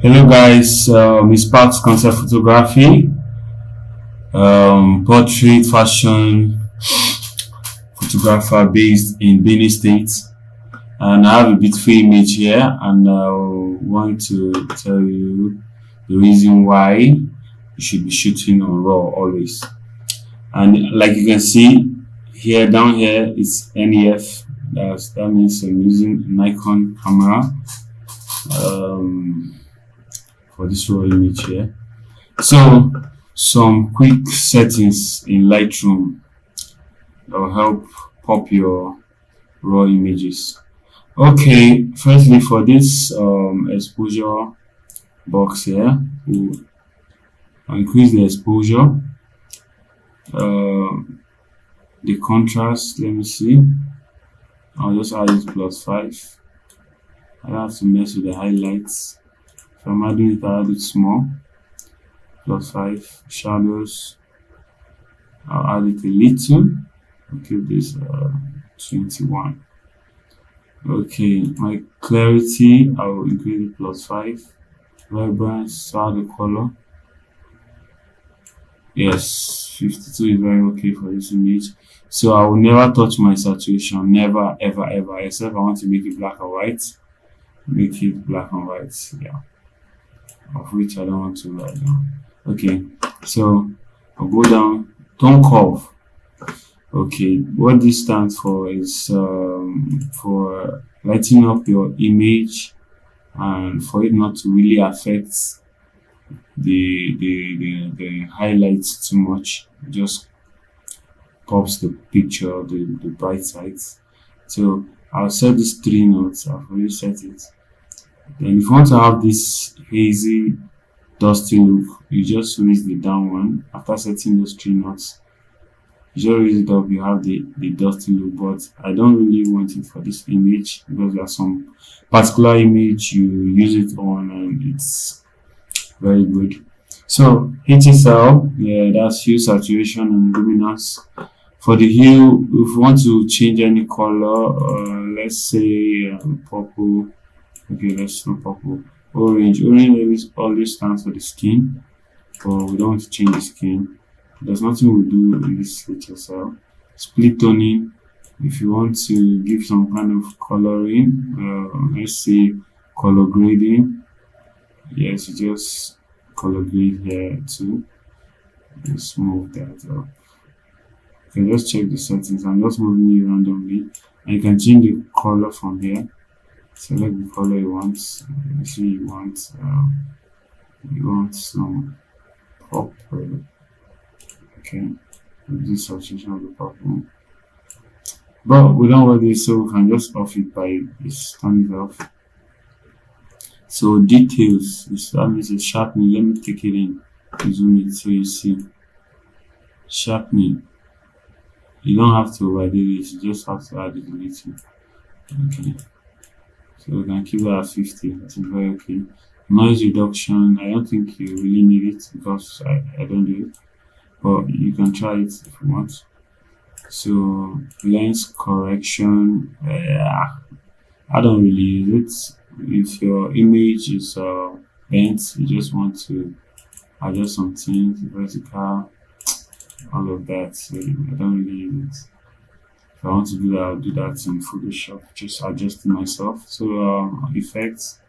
Hello guys, it's Sparks Concept Photography, portrait fashion photographer based in Benin State, and I have a beautiful image here, and I want to tell you the reason why you should be shooting on RAW always. And like you can see here, down here, it's NEF. That means I'm using Nikon camera um, for this RAW image here. So some quick settings in Lightroom that will help pop your raw images. Okay, firstly for this exposure box here, we'll increase the exposure, the contrast. Let me see. I'll just add it +5. I don't have to mess with the highlights. If I'm adding it, I'll add it small. +5. Shadows, I'll add it a little. I'll keep this 21. Okay, my clarity, I'll increase it +5. Vibrance, add the color. Yes, 52 is very okay for this image. So I will never touch my saturation, never, ever, ever, except I want to make it black and white. Make it black and white, yeah. Of which I don't want to right now. Okay, so I'll go down, tone curve. Okay, what this stands for is for lighting up your image and for it not to really affect the highlights too much. It just pops the picture, the bright sides. So I'll set these 3 notes. I've already set it. Then if you want to have this hazy dusty look, you just raise the down one. After setting those 3 notes, you just raise it up, you have the dusty look. But I don't really want it for this image because there's some particular image you use it on and it's very good. So HSL, yeah, that's hue, saturation, and luminance. For the hue, if you want to change any color, let's say purple. Okay, let's not purple. Orange always stands for the skin, but we don't want to change the skin. There's nothing we do in this HSL. Split toning, if you want to give some kind of coloring, let's say color grading. Yes, you just color grade here too. Just move that up. Okay, just check the settings. I'm just moving it randomly, and you can change the color from here. Select the color you want. You see you want some purple. Okay, reduce saturation of the purple. But we don't want this, so we can just off it by just turn it off. So details, that means it's sharpening. Let me take it in, zoom it so you see. Sharpening. You don't have to overdo this, you just have to add it a little. Okay. So we can keep that at 50. That's very okay. Noise reduction, I don't think you really need it because I don't do it. But you can try it if you want. So lens correction, I don't really use it. If your image is bent, you just want to adjust some things, vertical, all of that. So I don't really use it. If I want to do that, I'll do that in Photoshop, just adjusting myself. So effects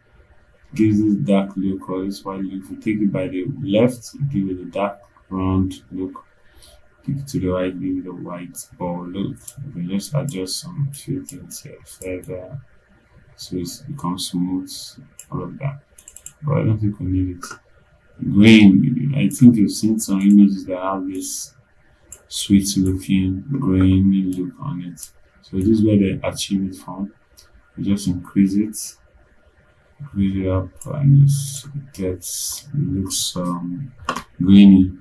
gives this dark look or this white look. If you take it by the left, it gives it a dark round look. Take it to the right, give it a white ball look. You can just adjust some few things here further so it becomes smooth, all of that. But I don't think we need it. Grain, I think you've seen some images that have this sweet looking grainy look on it. So this is where they achieve it from. You just increase it up, and it looks grainy,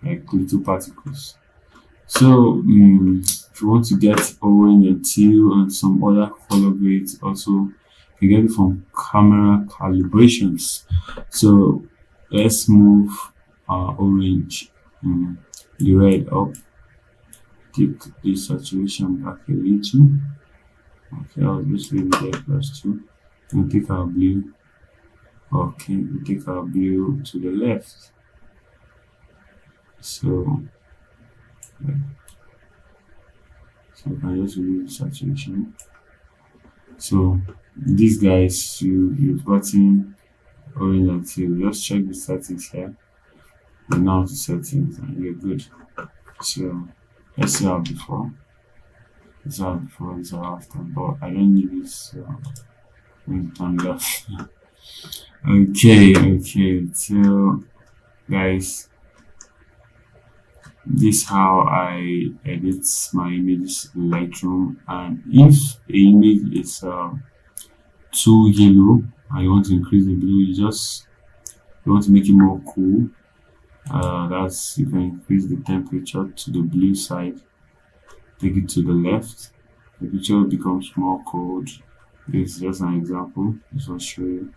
like little particles. So if you want to get orange and teal and some other color grades, also you get it from camera calibrations. So let's move orange, the red up, take the saturation back a little. Okay, I'll just leave it there +2. And take our blue Okay, we take our blue to the left. So, so we can just remove the saturation. So these guys, you've gotten orange and teal. Just check the settings here. And now to settings, and you're good. So let's see how before. This is how before, this is how after. But I don't need this turn off. Okay. So guys, this is how I edit my images in Lightroom. And if a image is too yellow and you want to increase the blue, you want to make it more cool. That's you can increase the temperature to the blue side, take it to the left. The picture becomes more cold. This is just an example. This will show you.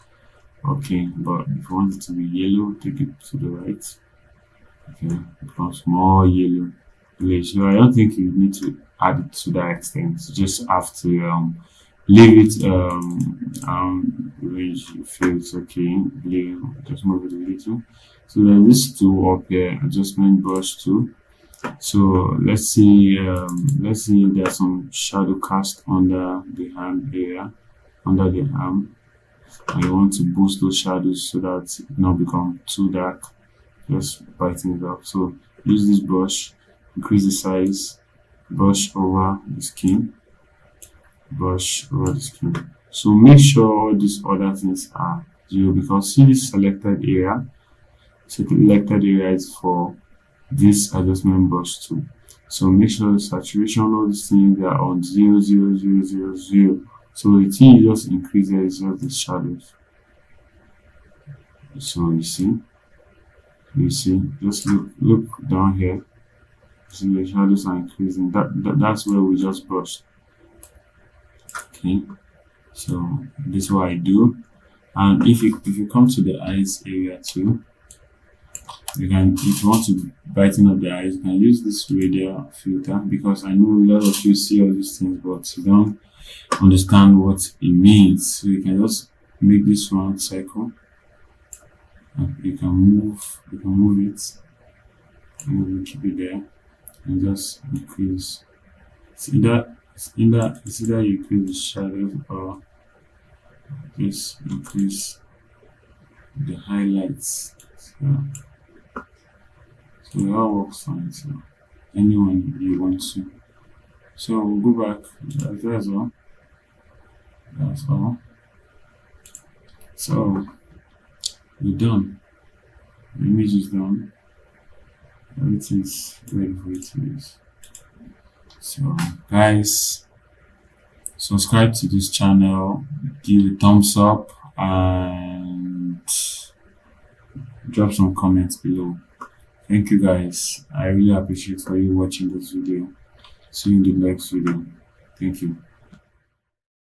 Okay, but if you want it to be yellow, take it to the right. Okay, it becomes more yellow. So I don't think you need to add it to that extent. You just have to leave it range you feel it's okay. Blue, just move it a little. So there's this tool up here, adjustment brush tool. So let's see there's some shadow cast under the hand area, under the arm. And you want to boost those shadows so that it not become too dark. Just brighten it up. So use this brush, increase the size, brush over the skin, So make sure all these other things are 0, because see this selected area. Selected area is for this adjustment brush tool. So make sure the saturation, all these things, they are on 0, 0, 0, 0, 0. So the thing you just increase there is just the shadows. So you see, just look down here. See the shadows are increasing. That's where we just brushed. Okay, so this is what I do. And if you come to the eyes area too, you can, if you want to brighten up the eyes, you can use this radial filter, because I know a lot of you see all these things but you don't understand what it means. So you can just make this one circle, and you can move it, and you keep it there, and just increase. It's either you increase the shadow or just increase the highlights. So it all works fine. So anyone you want to. So we'll go back. That's all. So we're done. The image is done. Everything's ready for it to use. So guys, subscribe to this channel, give a thumbs up, and drop some comments below. Thank you guys. I really appreciate for you watching this video. See you in the next video. Thank you.